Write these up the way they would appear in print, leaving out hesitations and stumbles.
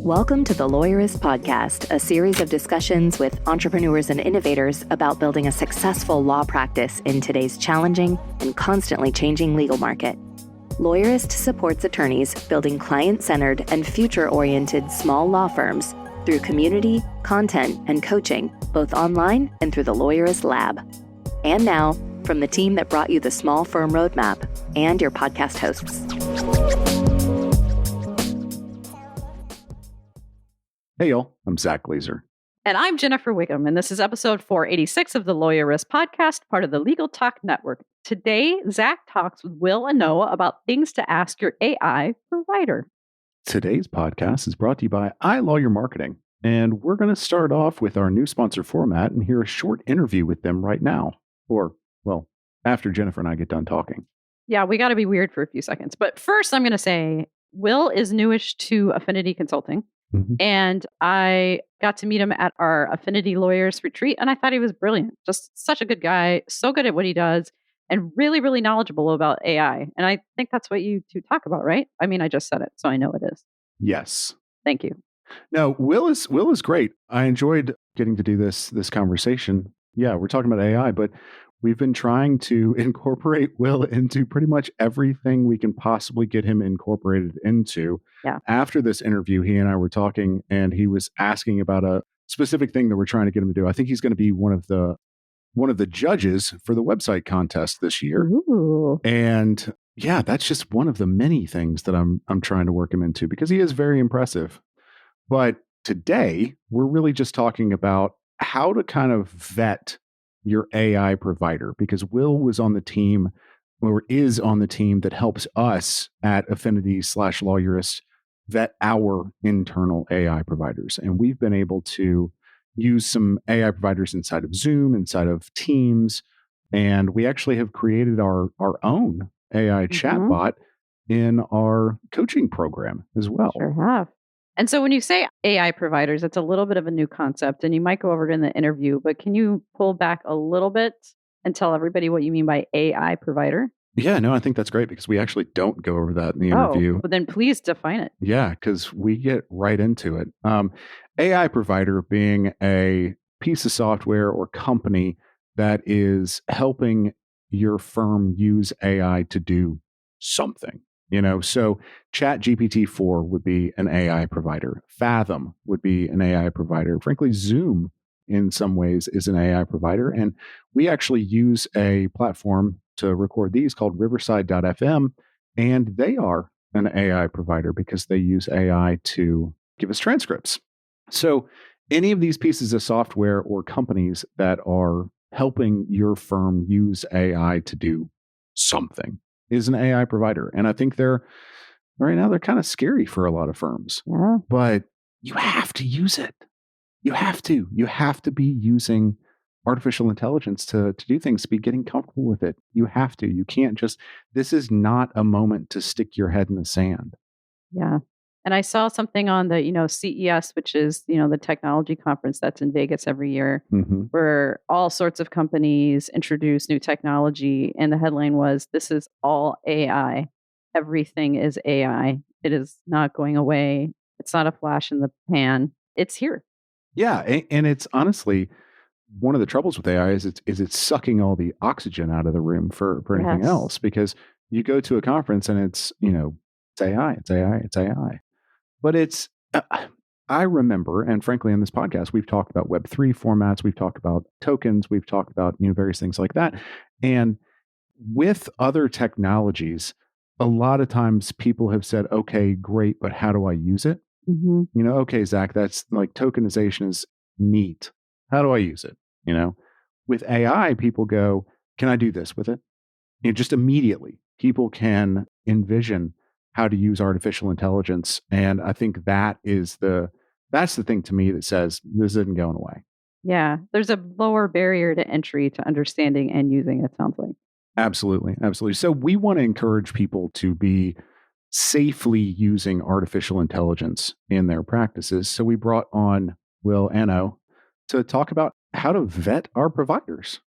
Welcome to the Lawyerist podcast, a series of discussions with entrepreneurs and innovators about building a successful law practice in today's challenging and constantly changing legal market. Lawyerist supports attorneys building client-centered and future-oriented small law firms through community, content, and coaching, both online and through the Lawyerist Lab. And now, from the team that brought you the Small Firm Roadmap and your podcast hosts. Hey, y'all. I'm Zack. And I'm Jennifer Wiggum, and this is episode 486 of the Lawyerist podcast, part of the Legal Talk Network. Today, Zack talks with Will Anoh about things to ask your AI provider. Today's podcast is brought to you by iLawyer Marketing, and we're going to start off with our new sponsor format and hear a short interview with them right now. Or, well, after Jennifer and I get done talking. Yeah, we got to be weird for a few seconds. But first, I'm going to say Will is newish to Affinity Consulting. And I got to meet him at our Affinity Lawyers retreat, and I thought he was brilliant. Just such a good guy, so good at what he does, and really, really knowledgeable about AI. And I think that's what you two talk about, right? I mean, I just said it, so I know it is. Yes. Thank you. No, Will is great. I enjoyed getting to do this conversation. Yeah, we're talking about AI, but we've been trying to incorporate Will into pretty much everything we can possibly get him incorporated into. Yeah. After this interview, he and I were talking, and he was asking about a specific thing that we're trying to get him to do. I think he's going to be one of the judges for the website contest this year. Ooh. And yeah, that's just one of the many things that I'm trying to work him into because he is very impressive. But today, we're really just talking about how to kind of vet your AI provider, because Will was on the team or is on the team that helps us at Affinity/Lawyerist vet our internal AI providers. And we've been able to use some AI providers inside of Zoom, inside of Teams, and we actually have created our own AI chatbot in our coaching program as well. Sure have. And so when you say AI providers, it's a little bit of a new concept, and you might go over it in the interview, but can you pull back a little bit and tell everybody what you mean by AI provider? Yeah, no, I think that's great because we actually don't go over that in the interview. But then please define it. Yeah, because we get right into it. AI provider being a piece of software or company that is helping your firm use AI to do something. So ChatGPT-4 would be an AI provider. Fathom would be an AI provider. Frankly, Zoom in some ways is an AI provider. And we actually use a platform to record these called Riverside.fm. And they are an AI provider because they use AI to give us transcripts. So any of these pieces of software or companies that are helping your firm use AI to do something is an AI provider. And I think right now they're kind of scary for a lot of firms. Yeah. But you have to use it. You have to be using artificial intelligence to do things, to be getting comfortable with it. You have to. You can't this is not a moment to stick your head in the sand. Yeah. And I saw something on the, CES, which is, the technology conference that's in Vegas every year, where all sorts of companies introduce new technology. And the headline was, "This is all AI. Everything is AI. It is not going away. It's not a flash in the pan. It's here." Yeah. And it's honestly, one of the troubles with AI is it's sucking all the oxygen out of the room for anything else, because you go to a conference and it's AI. But I remember, and frankly, in this podcast, we've talked about Web3 formats, we've talked about tokens, we've talked about various things like that. And with other technologies, a lot of times people have said, "Okay, great, but how do I use it?" Okay, Zack, that's like tokenization is neat. How do I use it? With AI, people go, "Can I do this with it?" Just immediately, people can envision how to use artificial intelligence. And I think that's the thing to me that says this isn't going away. Yeah. There's a lower barrier to entry to understanding and using it, sounds like. Absolutely. Absolutely. So we want to encourage people to be safely using artificial intelligence in their practices. So we brought on Will Anoh to talk about how to vet our providers.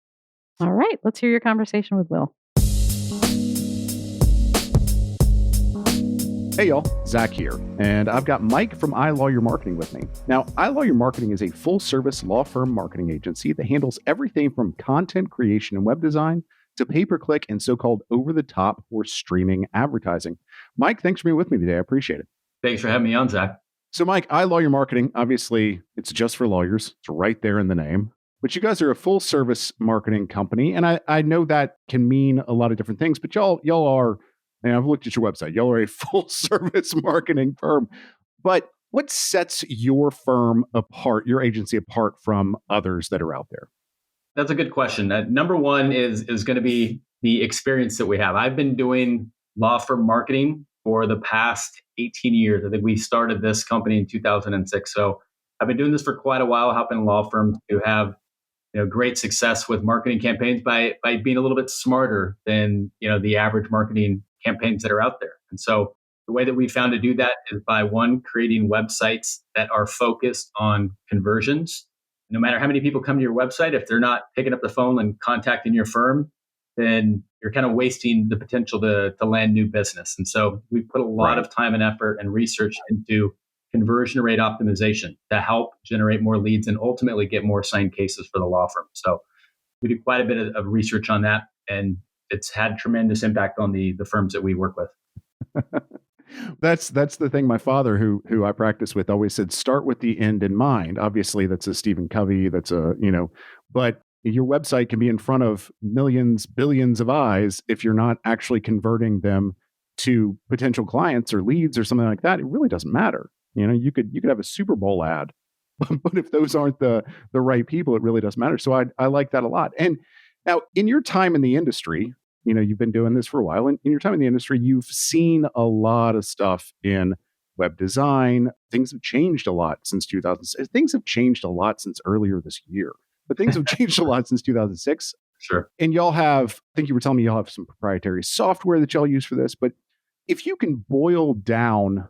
All right. Let's hear your conversation with Will. Hey y'all, Zack here, and I've got Mike from iLawyer Marketing with me. Now, iLawyer Marketing is a full-service law firm marketing agency that handles everything from content creation and web design to pay-per-click and so-called over-the-top or streaming advertising. Mike, thanks for being with me today. I appreciate it. Thanks for having me on, Zack. So Mike, iLawyer Marketing, obviously, it's just for lawyers. It's right there in the name. But you guys are a full-service marketing company, and I know that can mean a lot of different things, but y'all are, and I've looked at your website, y'all are a full-service marketing firm. But what sets your firm apart, your agency apart from others that are out there? That's a good question. Number one is going to be the experience that we have. I've been doing law firm marketing for the past 18 years. I think we started this company in 2006. So I've been doing this for quite a while, helping law firms to have great success with marketing campaigns by being a little bit smarter than the average marketing campaigns that are out there. And so the way that we found to do that is by one, creating websites that are focused on conversions. No matter how many people come to your website, if they're not picking up the phone and contacting your firm, then you're kind of wasting the potential to land new business. And so we put a lot of time and effort and research into conversion rate optimization to help generate more leads and ultimately get more signed cases for the law firm. So we do quite a bit of research on that, and it's had tremendous impact on the firms that we work with. That's the thing. My father, who I practice with, always said, start with the end in mind. Obviously, that's a Stephen Covey. That's but your website can be in front of millions, billions of eyes if you're not actually converting them to potential clients or leads or something like that. It really doesn't matter. You could have a Super Bowl ad, but if those aren't the right people, it really doesn't matter. So I like that a lot. And now, in your time in the industry, you've been doing this for a while. And in your time in the industry, you've seen a lot of stuff in web design. Things have changed a lot since 2006. Things have changed a lot since earlier this year, but things have changed a lot since 2006. Sure. And y'all have, I think you were telling me y'all have some proprietary software that y'all use for this. But if you can boil down,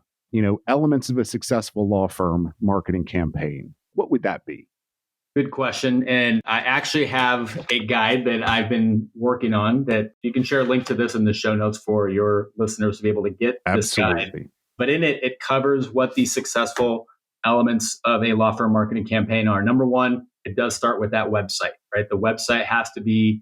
elements of a successful law firm marketing campaign, what would that be? Good question. And I actually have a guide that I've been working on that you can share a link to this in the show notes for your listeners to be able to get this guide. But in it, it covers what the successful elements of a law firm marketing campaign are. Number one, it does start with that website, right? The website has to be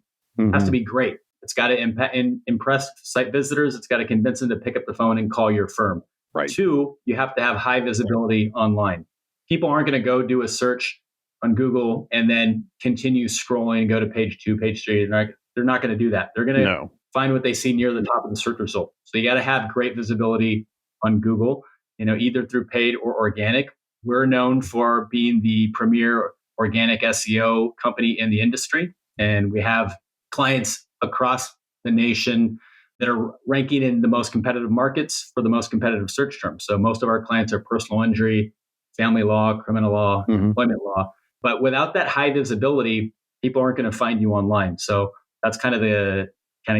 great. It's got to impress site visitors. It's got to convince them to pick up the phone and call your firm. Right. Two, you have to have high visibility online. People aren't going to go do a search on Google and then continue scrolling and go to page 2, page 3. They're not going to do that. They're going to find what they see near the top of the search result. So you got to have great visibility on Google, either through paid or organic. We're known for being the premier organic SEO company in the industry. And we have clients across the nation that are ranking in the most competitive markets for the most competitive search terms. So most of our clients are personal injury, family law, criminal law, employment law. But without that high visibility, people aren't going to find you online. So that's kind of the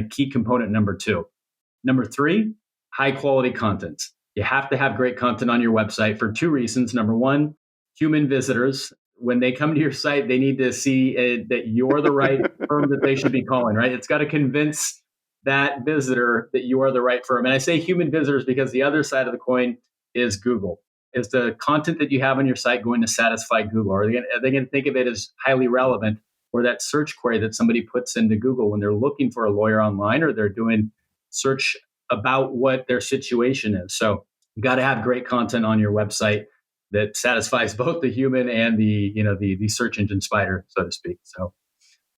key component number 2. Number 3, high quality content. You have to have great content on your website for 2 reasons. Number 1, human visitors, when they come to your site, they need to see that you're the right firm that they should be calling, right? It's got to convince that visitor that you are the right firm. And I say human visitors because the other side of the coin is Google. Is the content that you have on your site going to satisfy Google? Are they going to think of it as highly relevant, or that search query that somebody puts into Google when they're looking for a lawyer online, or they're doing search about what their situation is? So you got to have great content on your website that satisfies both the human and the search engine spider, so to speak. So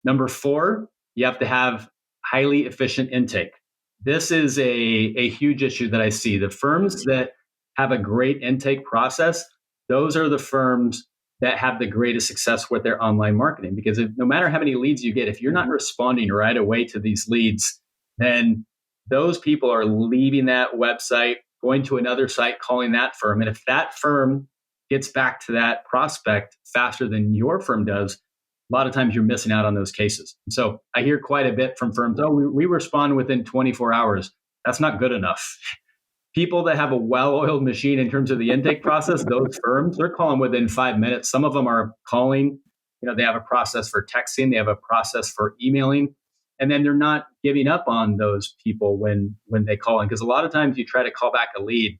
number 4, you have to have highly efficient intake. This is a huge issue that I see. The firms that have a great intake process, those are the firms that have the greatest success with their online marketing. Because no matter how many leads you get, if you're not responding right away to these leads, then those people are leaving that website, going to another site, calling that firm. And if that firm gets back to that prospect faster than your firm does, a lot of times you're missing out on those cases. And so I hear quite a bit from firms, we respond within 24 hours. That's not good enough. People that have a well-oiled machine in terms of the intake process, those firms, they're calling within 5 minutes. Some of them are calling, they have a process for texting, they have a process for emailing. And then they're not giving up on those people when they call in. Because a lot of times you try to call back a lead.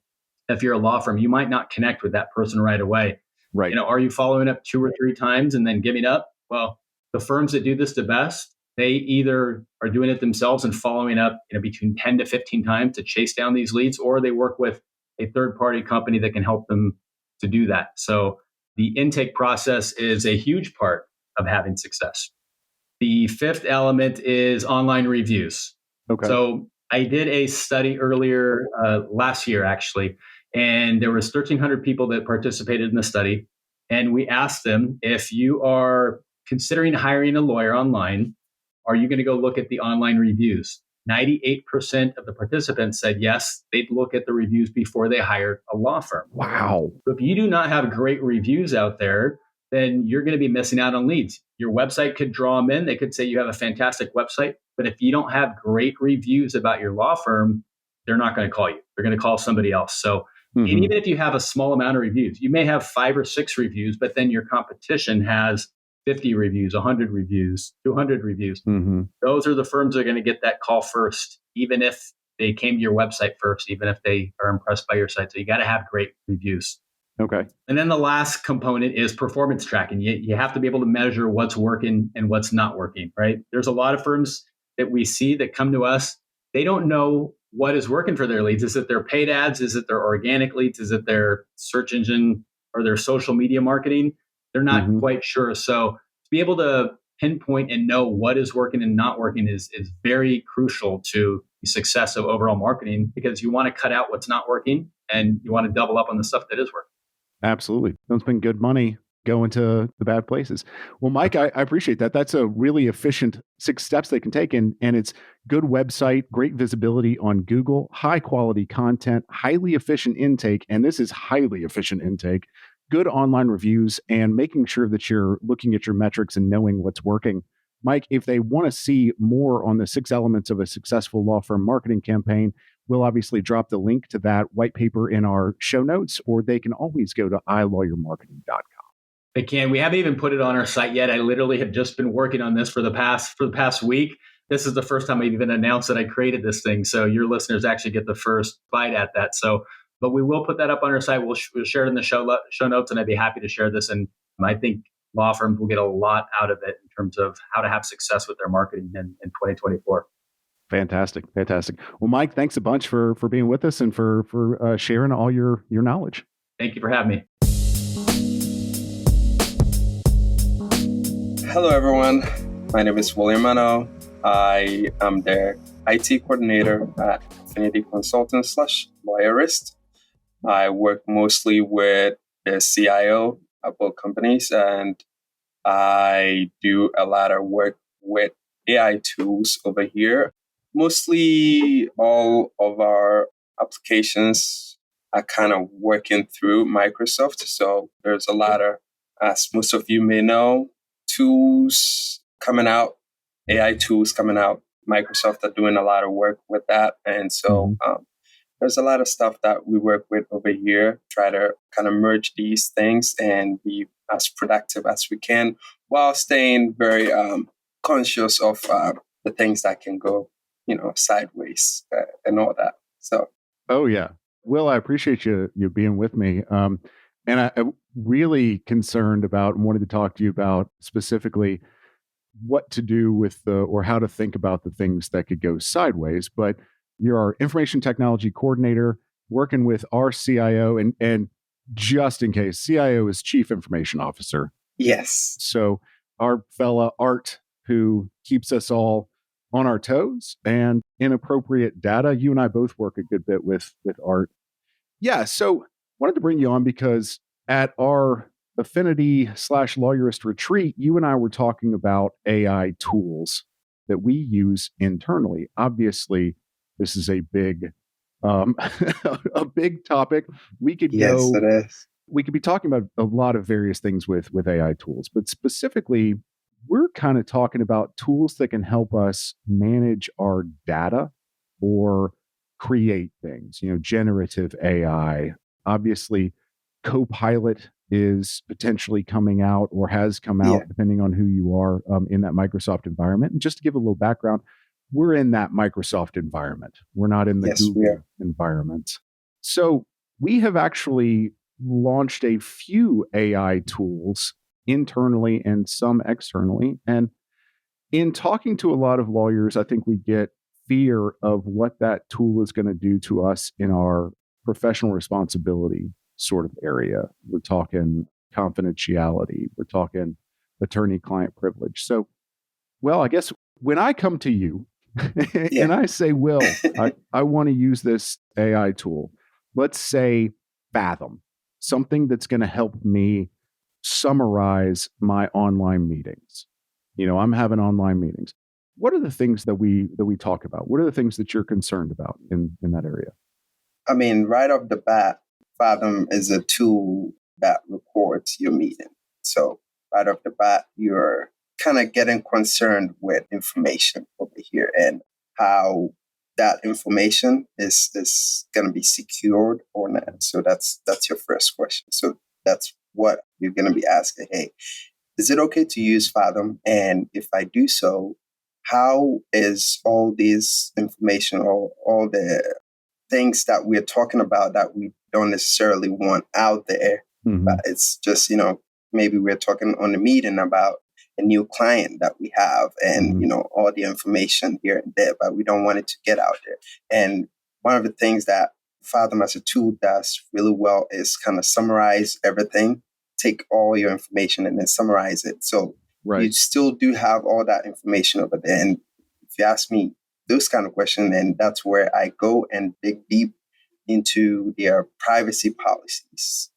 If you're a law firm, you might not connect with that person right away. Right. Are you following up 2 or 3 times and then giving up? Well, the firms that do this the best, they either are doing it themselves and following up between 10 to 15 times to chase down these leads, or they work with a third-party company that can help them to do that. So the intake process is a huge part of having success. The 5th element is online reviews. Okay. So I did a study earlier last year, actually, and there was 1,300 people that participated in the study. And we asked them, if you are considering hiring a lawyer online, are you going to go look at the online reviews? 98% of the participants said yes, they'd look at the reviews before they hired a law firm. Wow. So if you do not have great reviews out there, then you're going to be missing out on leads. Your website could draw them in. They could say you have a fantastic website, but if you don't have great reviews about your law firm, they're not going to call you. They're going to call somebody else. So and even if you have a small amount of reviews, you may have 5 or 6 reviews, but then your competition has 50 reviews, 100 reviews, 200 reviews. Those are the firms that are going to get that call first, even if they came to your website first, even if they are impressed by your site. So you got to have great reviews. Okay. And then the last component is performance tracking. You have to be able to measure what's working and what's not working, right? There's a lot of firms that we see that come to us. They don't know what is working for their leads. Is it their paid ads? Is it their organic leads? Is it their search engine or their social media marketing? They're not quite sure. So to be able to pinpoint and know what is working and not working is very crucial to the success of overall marketing, because you want to cut out what's not working and you want to double up on the stuff that is working. Absolutely. Don't spend good money going to the bad places. Well, Mike, I appreciate that. That's a really efficient 6 steps they can take. And it's good website, great visibility on Google, high quality content, highly efficient intake. And this is highly efficient intake, good online reviews, and making sure that you're looking at your metrics and knowing what's working. Mike, if they want to see more on the 6 elements of a successful law firm marketing campaign, we'll obviously drop the link to that white paper in our show notes, or they can always go to iLawyermarketing.com. They can. We haven't even put it on our site yet. I literally have just been working on this for the past week. This is the first time I've even announced that I created this thing. So your listeners actually get the first bite at that. So, but we will put that up on our site. We'll share it in the show notes, and I'd be happy to share this. And I think law firms will get a lot out of it in terms of how to have success with their marketing in 2024. Fantastic. Well, Mike, thanks a bunch for being with us and for sharing all your knowledge. Thank you for having me. Hello, everyone. My name is Will Anoh. I am the IT coordinator at Affinity Consulting / Lawyerist. I work mostly with the CIO of both companies, and I do a lot of work with AI tools over here. Mostly all of our applications are kind of working through Microsoft. So there's a lot of, as most of you may know, tools coming out, AI tools coming out. Microsoft are doing a lot of work with that. And so there's a lot of stuff that we work with over here, try to kind of merge these things and be as productive as we can while staying very conscious of the things that can go, sideways and all that. So. Oh, yeah. Will, I appreciate you being with me. And I'm really concerned about and wanted to talk to you about specifically what to do with or how to think about the things that could go sideways. But you're our information technology coordinator working with our CIO, and just in case, CIO is Chief Information Officer. Yes. So our fella Art, who keeps us all on our toes and inappropriate data. You and I both work a good bit with Art. Yeah. So wanted to bring you on because at our Affinity / Lawyerist retreat, you and I were talking about AI tools that we use internally. Obviously, this is a big, a big topic. We could Yes, it is. We could be talking about a lot of various things with AI tools, but specifically, we're kind of talking about tools that can help us manage our data or create things, generative AI. Obviously, Copilot is potentially coming out or has come out, depending on who you are in that Microsoft environment. And just to give a little background, we're in that Microsoft environment. We're not in the Google environment. So we have actually launched a few AI tools internally and some externally. And in talking to a lot of lawyers, I think we get fear of what that tool is going to do to us in our professional responsibility sort of area. We're talking confidentiality. We're talking attorney-client privilege. So, well, I guess when I come to you and I say, Will, I want to use this AI tool, let's say Fathom, something that's going to help me summarize my online meetings. I'm having online meetings. What are the things that we talk about? What are the things that you're concerned about in that area? I mean, right off the bat, Fathom is a tool that records your meeting. So right off the bat, you're kind of getting concerned with information over here and how that information is going to be secured or not. So that's your first question. So that's what you're going to be asking. Hey, is it okay to use Fathom? And if I do so, how is all this information or all the things that we're talking about that we don't necessarily want out there? But it's just, maybe we're talking on the meeting about a new client that we have and, all the information here and there, but we don't want it to get out there. And one of the things that Fathom as a tool does really well is kind of summarize everything, take all your information and then summarize it. So you still do have all that information over there. And if you ask me those kind of questions, and that's where I go and dig deep into their privacy policies.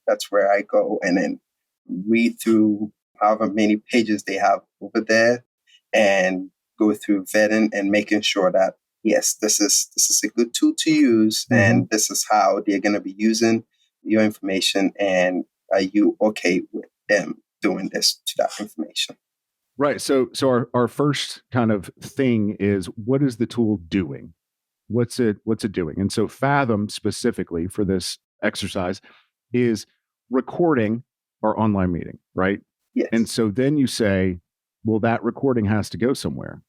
That's where I go and then read through however many pages they have over there and go through vetting and making sure that, yes, this is a good tool to use and this is how they're going to be using your information. And are you okay with them doing this to that information? Right. So our first kind of thing is, what is the tool doing? What's it doing? And so Fathom specifically for this exercise is recording our online meeting, right? Yes. And so then you say, well, that recording has to go somewhere.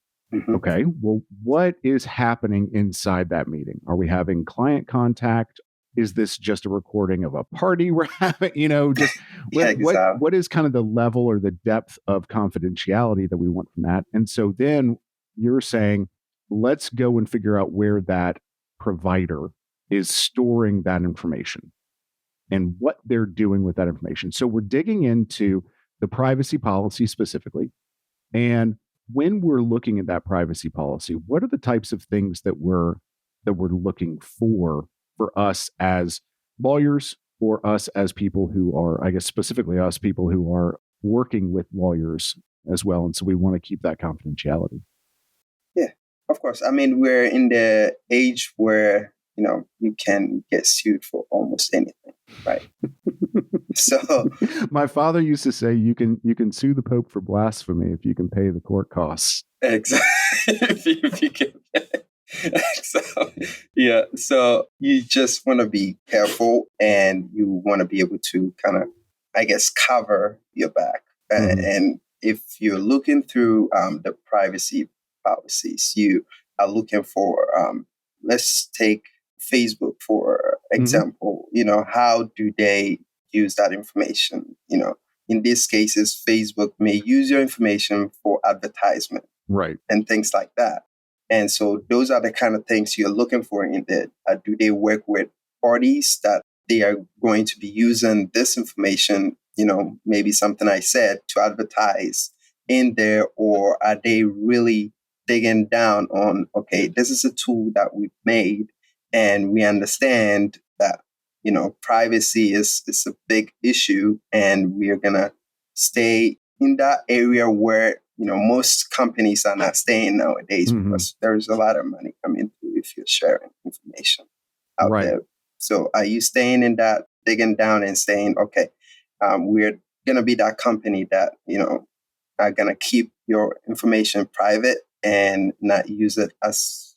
Okay. Well, what is happening inside that meeting? Are we having client contact? Is this just a recording of a party we're having? Just what is kind of the level or the depth of confidentiality that we want from that? And so then you're saying, let's go and figure out where that provider is storing that information and what they're doing with that information. So we're digging into the privacy policy specifically. And when we're looking at that privacy policy, what are the types of things that we're looking for us as lawyers or us as people who are, I guess specifically us people who are working with lawyers as well. And so we want to keep that confidentiality. Yeah, of course. I mean, we're in the age where, you can get sued for almost anything, right? So my father used to say, you can sue the Pope for blasphemy if you can pay the court costs. Exactly. if you can. So you just want to be careful and you want to be able to kind of, I guess, cover your back. And if you're looking through the privacy policies, you are looking for, let's take Facebook, for example, how do they use that information? In these cases, Facebook may use your information for advertisement, right, and things like that. And so those are the kind of things you're looking for in it. Do they work with parties that they are going to be using this information, maybe something I said, to advertise in there? Or are they really digging down on, okay, this is a tool that we've made and we understand that, privacy is a big issue and we are going to stay in that area where most companies are not staying nowadays because there's a lot of money coming through if you're sharing information out there. So are you staying in that, digging down and saying, okay, we're going to be that company that, are going to keep your information private and not use it as,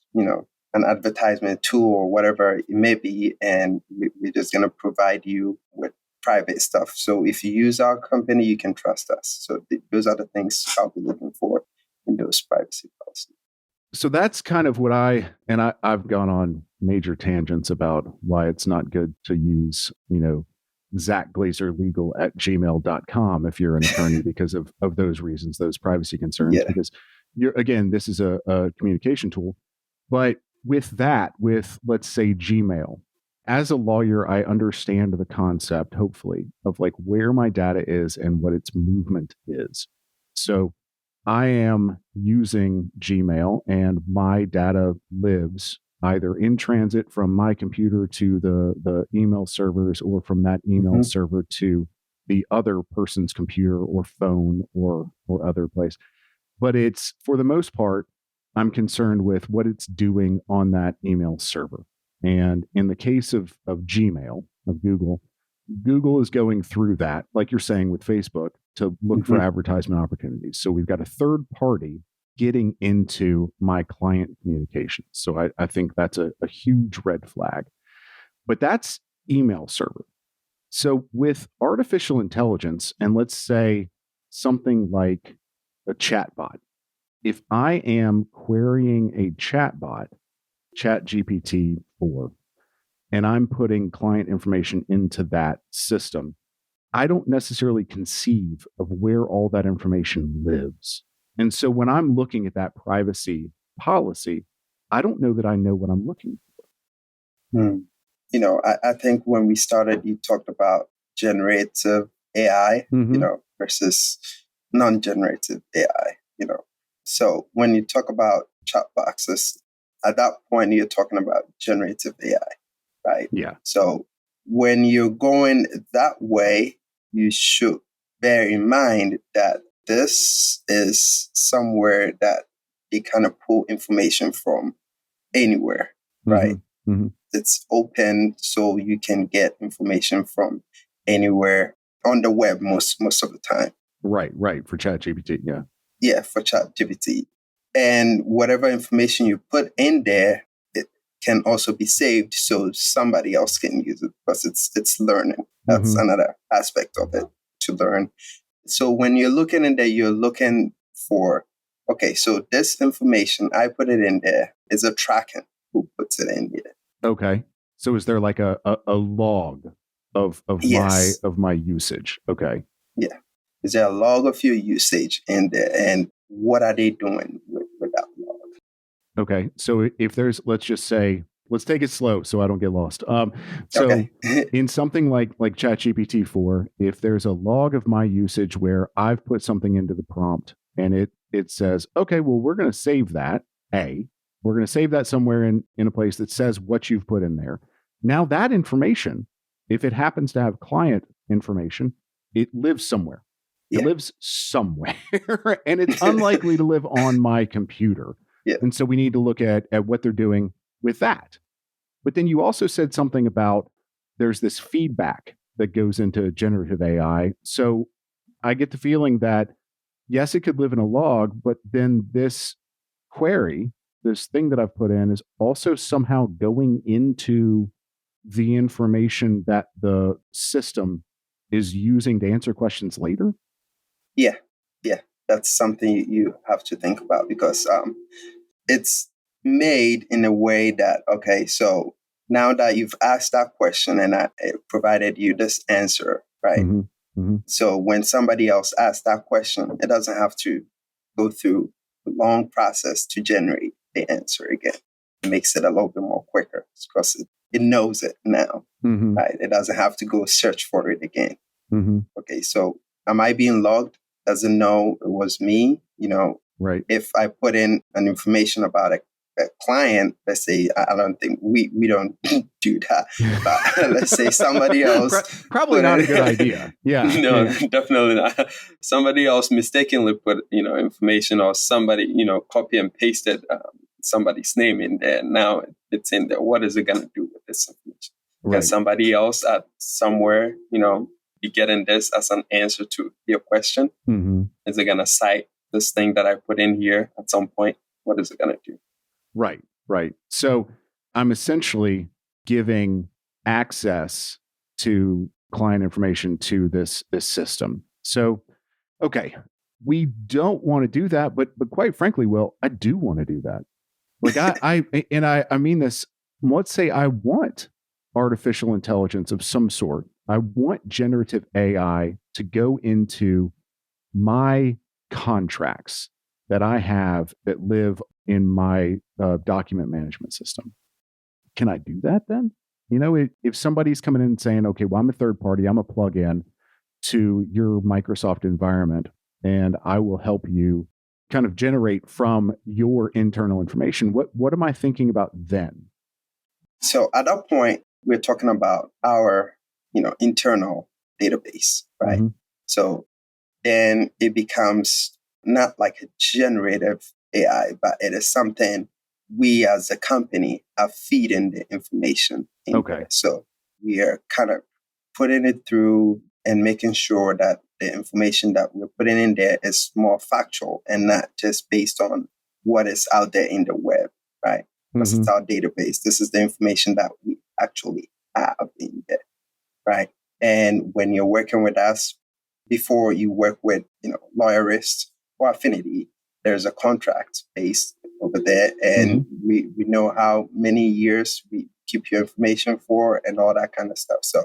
an advertisement tool or whatever it may be. And we're just going to provide you with private stuff. So if you use our company, you can trust us. So those are the things I'll be looking for in those privacy policies. So that's kind of what I've gone on major tangents about why it's not good to use, Zack Legal at gmail.com if you're an attorney because of those reasons, those privacy concerns, because this is a communication tool. But with let's say Gmail, as a lawyer, I understand the concept, hopefully, of like where my data is and what its movement is. So I am using Gmail and my data lives either in transit from my computer to the email servers or from that email server to the other person's computer or phone or other place. But it's, for the most part, I'm concerned with what it's doing on that email server. And in the case of Gmail, of Google is going through that, like you're saying with Facebook, to look for advertisement opportunities. So we've got a third party getting into my client communications. So I think that's a huge red flag. But that's email server. So with artificial intelligence, and let's say something like a chatbot, if I am querying a chatbot, ChatGPT-4, and I'm putting client information into that system, I don't necessarily conceive of where all that information lives. And so when I'm looking at that privacy policy, I don't know that I know what I'm looking for. I think when we started, you talked about generative AI, versus non-generative AI, So when you talk about chat boxes, at that point, you're talking about generative AI, right? Yeah. So when you're going that way, you should bear in mind that this is somewhere that they kind of pull information from anywhere, right? It's open, so you can get information from anywhere on the web most of the time. Right. For ChatGPT, yeah. Yeah, for ChatGPT. And whatever information you put in there, it can also be saved so somebody else can use it because it's learning. That's another aspect of it, to learn. So when you're looking in there, you're looking for, okay, so this information, I put it in there. Is a tracking who puts it in there. Okay. So is there like a log of my usage? Okay. Yeah. Is there a log of your usage in there? And what are they doing with that log? Okay. So if there's, let's just say, let's take it slow so I don't get lost. In something like ChatGPT-4, if there's a log of my usage where I've put something into the prompt and it says, okay, well, we're going to save that. We're going to save that somewhere in a place that says what you've put in there. Now that information, if it happens to have client information, it lives somewhere. It lives somewhere and it's unlikely to live on my computer. Yeah. And so we need to look at what they're doing with that. But then you also said something about there's this feedback that goes into generative AI. So I get the feeling that, yes, it could live in a log, but then this query, this thing that I've put in, is also somehow going into the information that the system is using to answer questions later. Yeah. That's something you have to think about because it's made in a way that, okay, so now that you've asked that question and I provided you this answer, right? So when somebody else asks that question, it doesn't have to go through a long process to generate the answer again. It makes it a little bit more quicker because it knows it now, right? It doesn't have to go search for it again. Okay, so am I being logged? Doesn't know it was me, Right. If I put in an information about a client, let's say, I don't think we don't do that, but let's say somebody else. Probably not a good idea. Yeah. No, definitely not. Somebody else mistakenly put, information or somebody, copy and pasted somebody's name in there. Now it's in there. What is it going to do with this information? Right. Can somebody else at somewhere, be getting this as an answer to your question? Is it going to cite this thing that I put in here at some point? What is it going to do? Right. So I'm essentially giving access to client information to this system. So, okay, we don't want to do that, but quite frankly, Will, I do want to do that. Like I mean this. Let's say I want artificial intelligence of some sort. I want generative AI to go into my contracts that I have that live in my document management system. Can I do that then? You know, if somebody's coming in and saying, okay, well, I'm a third party, I'm a plug-in to your Microsoft environment, and I will help you kind of generate from your internal information. What am I thinking about then? So at that point, we're talking about our, internal database, right? Mm-hmm. So then it becomes not like a generative AI, but it is something we as a company are feeding the information in. Okay. There. So we are kind of putting it through and making sure that the information that we're putting in there is more factual and not just based on what is out there in the web, right? Because it's our database. This is the information that we actually have in there, right? And when you're working with us, before you work with, Lawyerist or Affinity, there's a contract based over there. And we know how many years we keep your information for and all that kind of stuff. So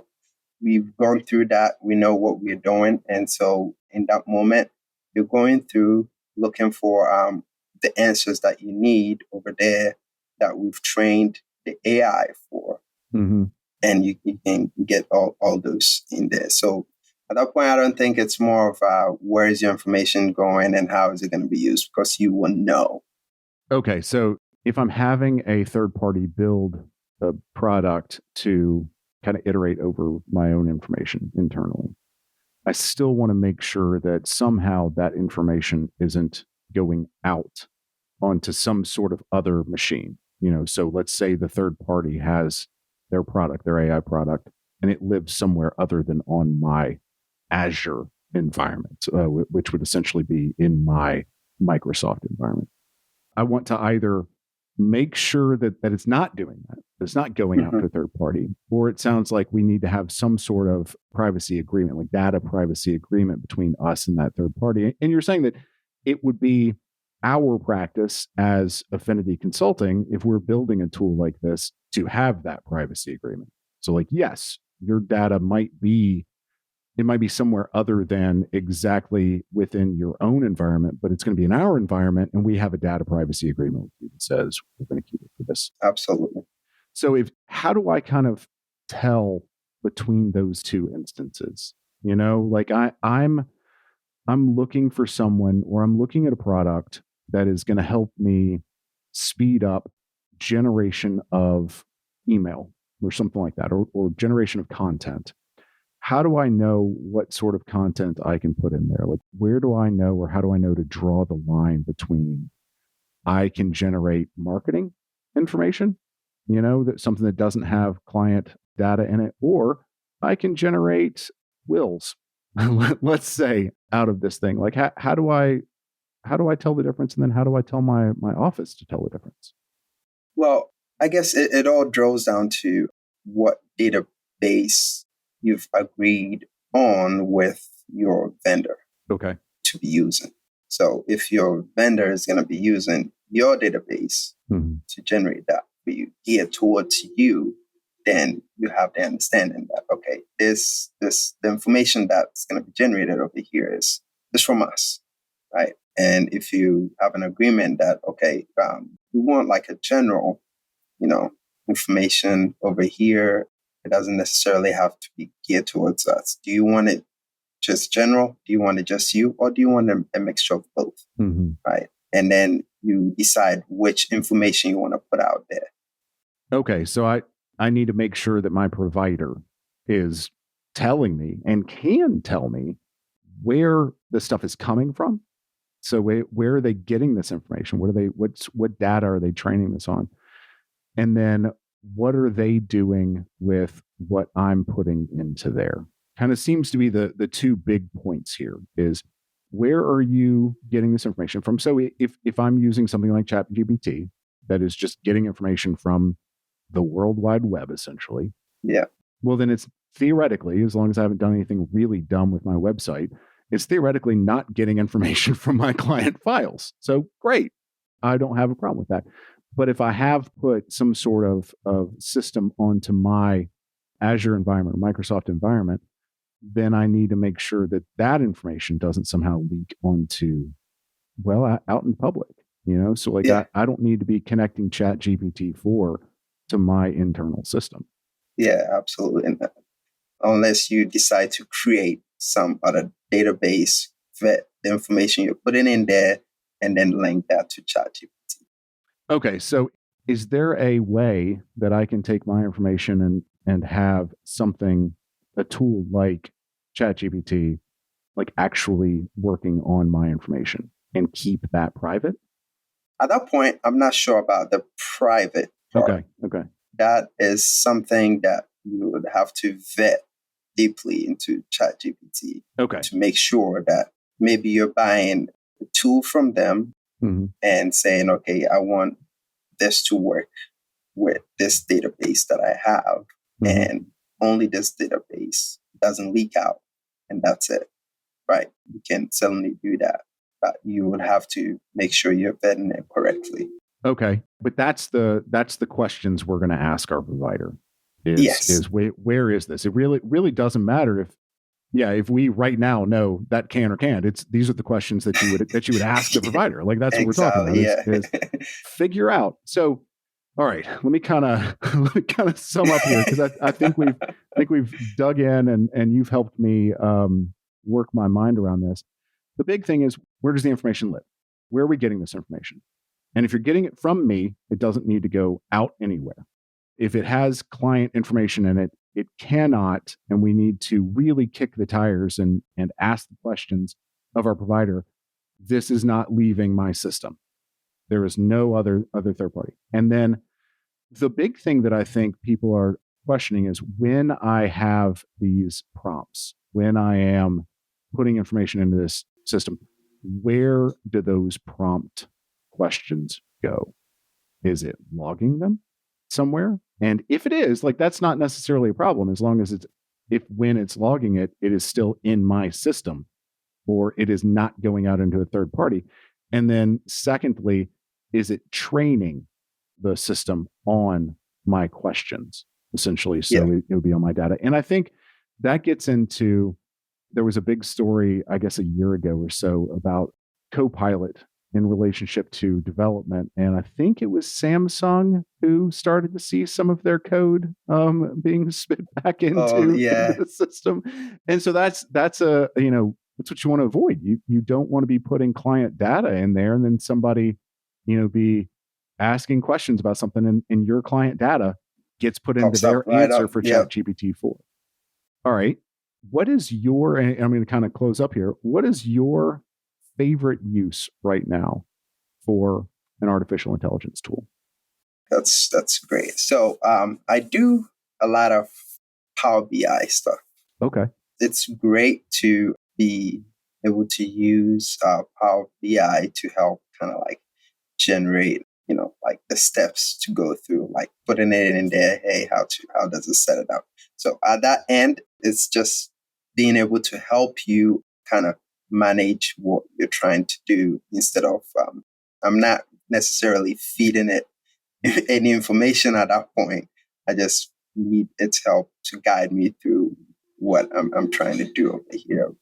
we've gone through that. We know what we're doing. And so in that moment, you're going through looking for the answers that you need over there that we've trained the AI for. And you can get all those in there. So at that point, I don't think it's more of where is your information going and how is it going to be used, because you will know. Okay, so if I'm having a third party build a product to kind of iterate over my own information internally, I still want to make sure that somehow that information isn't going out onto some sort of other machine. So let's say the third party has their product, their AI product, and it lives somewhere other than on my Azure environment, which would essentially be in my Microsoft environment. I want to either make sure that it's not doing that, it's not going out to a third party, or it sounds like we need to have some sort of privacy agreement, like data privacy agreement between us and that third party. And you're saying that it would be our practice as Affinity Consulting, if we're building a tool like this, to have that privacy agreement. So like, yes, your data might be somewhere other than exactly within your own environment, but it's going to be in our environment, and we have a data privacy agreement that says we're going to keep it for this. Absolutely. So how do I kind of tell between those two instances? Like I'm looking for someone, or I'm looking at a product that is going to help me speed up generation of email or something like that, or generation of content. How do I know what sort of content I can put in there? Like, where do I know, or how do I know to draw the line between I can generate marketing information, that something that doesn't have client data in it, or I can generate wills, let's say, out of this thing. Like, how do I tell the difference? And then how do I tell my office to tell the difference? Well, I guess it all drills down to what database you've agreed on with your vendor to be using. So if your vendor is going to be using your database to generate that for you, geared towards you, then you have the understanding that, okay, the information that's going to be generated over here is from us, right? And if you have an agreement that, okay, we want like a general, information over here, it doesn't necessarily have to be geared towards us. Do you want it just general? Do you want it just you? Or do you want a mixture of both? Right? And then you decide which information you want to put out there. Okay. So I need to make sure that my provider is telling me and can tell me where the stuff is coming from. So where are they getting this information? What data are they training this on? And then what are they doing with what I'm putting into there? Kind of seems to be the two big points here is, where are you getting this information from? So if I'm using something like ChatGPT that is just getting information from the World Wide Web, essentially. Yeah. Well, then it's theoretically, as long as I haven't done anything really dumb with my website, it's theoretically not getting information from my client files. So great. I don't have a problem with that. But if I have put some sort of system onto my Azure environment, or Microsoft environment, then I need to make sure that that information doesn't somehow leak onto, out in public, So like I don't need to be connecting ChatGPT-4 to my internal system. Yeah, absolutely. And unless you decide to create some other database, vet the information you're putting in there, and then link that to ChatGPT. Okay, so is there a way that I can take my information and have a tool like ChatGPT, like actually working on my information and keep that private? At that point, I'm not sure about the private part. Okay. That is something that you would have to vet deeply into ChatGPT to make sure that maybe you're buying a tool from them and saying, okay, I want this to work with this database that I have, and only this database doesn't leak out, and that's it, right? You can certainly do that, but you would have to make sure you're vetting it correctly. Okay, but that's the questions we're going to ask our provider. Is where is this? It really doesn't matter if we right now know that can or can't. These are the questions that you would ask the provider. Like that's what we're talking about. Is figure out. So, all right, let me kind of sum up here, because I think we've dug in and you've helped me work my mind around this. The big thing is, where does the information live? Where are we getting this information? And if you're getting it from me, it doesn't need to go out anywhere. If it has client information in it, it cannot, and we need to really kick the tires and ask the questions of our provider. This is not leaving my system. There is no other third party. And then the big thing that I think people are questioning is, when I have these prompts, when I am putting information into this system, where do those prompt questions go? Is it logging them somewhere? And if it is, like, that's not necessarily a problem, as long as when it's logging it, it is still in my system, or it is not going out into a third party. And then secondly, is it training the system on my questions, essentially? So it would be on my data. And I think that gets into, there was a big story, I guess a year ago or so, about Copilot in relationship to development. And I think it was Samsung who started to see some of their code being spit back into the system. And so that's that's what you want to avoid. You don't want to be putting client data in there and then somebody, be asking questions about something, and your client data gets put into their answer for ChatGPT-4. All right. What is your, and I'm going to kind of close up here, what is your favorite use right now for an artificial intelligence tool? That's great. So I do a lot of Power BI stuff. Okay. It's great to be able to use Power BI to help kind of like generate, like the steps to go through, like putting it in there. Hey, how does it set it up? So at that end, it's just being able to help you kind of manage what you're trying to do, instead of I'm not necessarily feeding it any information at that point. I just need its help to guide me through what I'm trying to do over here.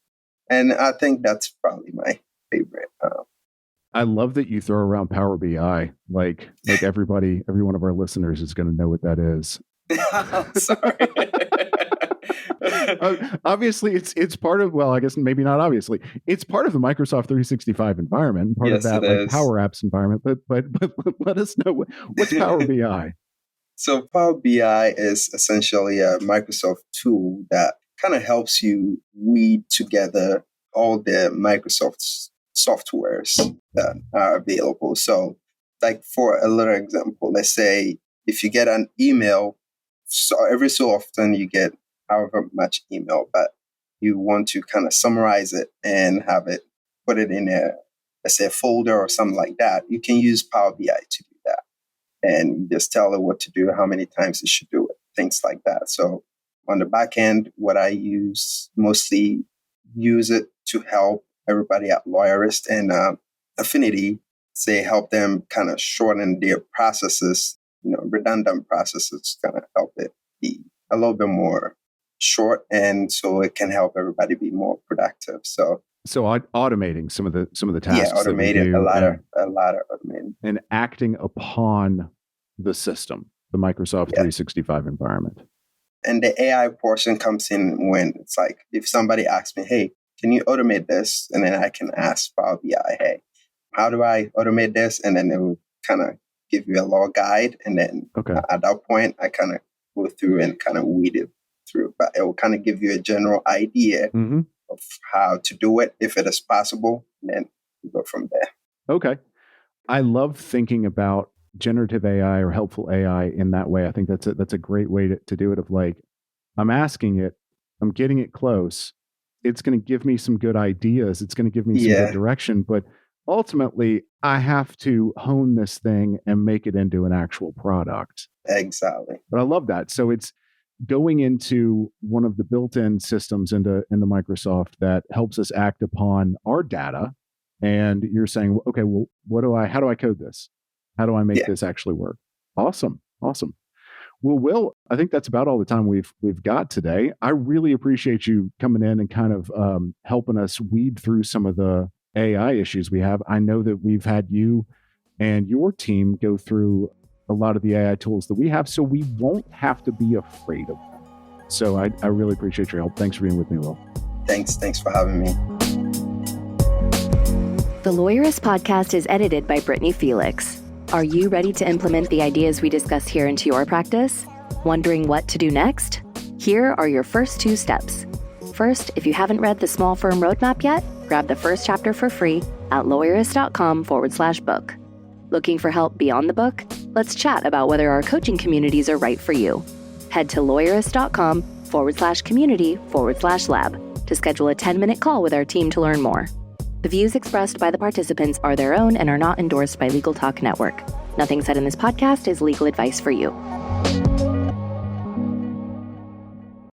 And I think that's probably my favorite. I love that you throw around Power BI. Like every one of our listeners is going to know what that is. Sorry. Obviously, it's part of, I guess maybe not obviously, it's part of the Microsoft 365 environment, part of that like Power Apps environment. But let us know, what's Power BI. So Power BI is essentially a Microsoft tool that kind of helps you weed together all the Microsoft softwares that are available. So, like for a little example, let's say if you get an email, so every so often you get however much email, but you want to kind of summarize it and have it, put it in let's say a folder or something like that, you can use Power BI to do that. And you just tell it what to do, how many times it should do it, things like that. So on the back end, what I mostly use it to help everybody at Lawyerist and Affinity, say help them kind of shorten their processes, redundant processes, kind of help it be a little bit more short, and so it can help everybody be more productive. So automating some of the tasks. Yeah, automating a lot of automating and acting upon the system, the Microsoft 365 environment. And the AI portion comes in when it's like, if somebody asks me, hey, can you automate this? And then I can ask Power BI, hey, how do I automate this? And then it will kind of give you a law guide. And then at that point, I kind of go through and kind of weed it through. But it will kind of give you a general idea of how to do it, if it is possible. And then we go from there. Okay. I love thinking about generative AI or helpful AI in that way. I think that's a great way to do it. Of like, I'm asking it, I'm getting it close. It's going to give me some good ideas. It's going to give me some good direction. But ultimately, I have to hone this thing and make it into an actual product. Exactly. But I love that. So it's going into one of the built-in systems into Microsoft that helps us act upon our data. And you're saying, okay, well, how do I code this? How do I make this actually work? Awesome. Well, Will, I think that's about all the time we've got today. I really appreciate you coming in and kind of helping us weed through some of the AI issues we have. I know that we've had you and your team go through a lot of the AI tools that we have, so we won't have to be afraid of them. So I really appreciate your help. Thanks for being with me, Will. Thanks for having me. The Lawyerist podcast is edited by Brittany Felix. Are you ready to implement the ideas we discuss here into your practice? Wondering what to do next? Here are your first 2 steps. First, if you haven't read the Small Firm Roadmap yet, grab the first chapter for free at Lawyerist.com/book. Looking for help beyond the book? Let's chat about whether our coaching communities are right for you. Head to Lawyerist.com/community/lab to schedule a 10-minute call with our team to learn more. The views expressed by the participants are their own and are not endorsed by Legal Talk Network. Nothing said in this podcast is legal advice for you.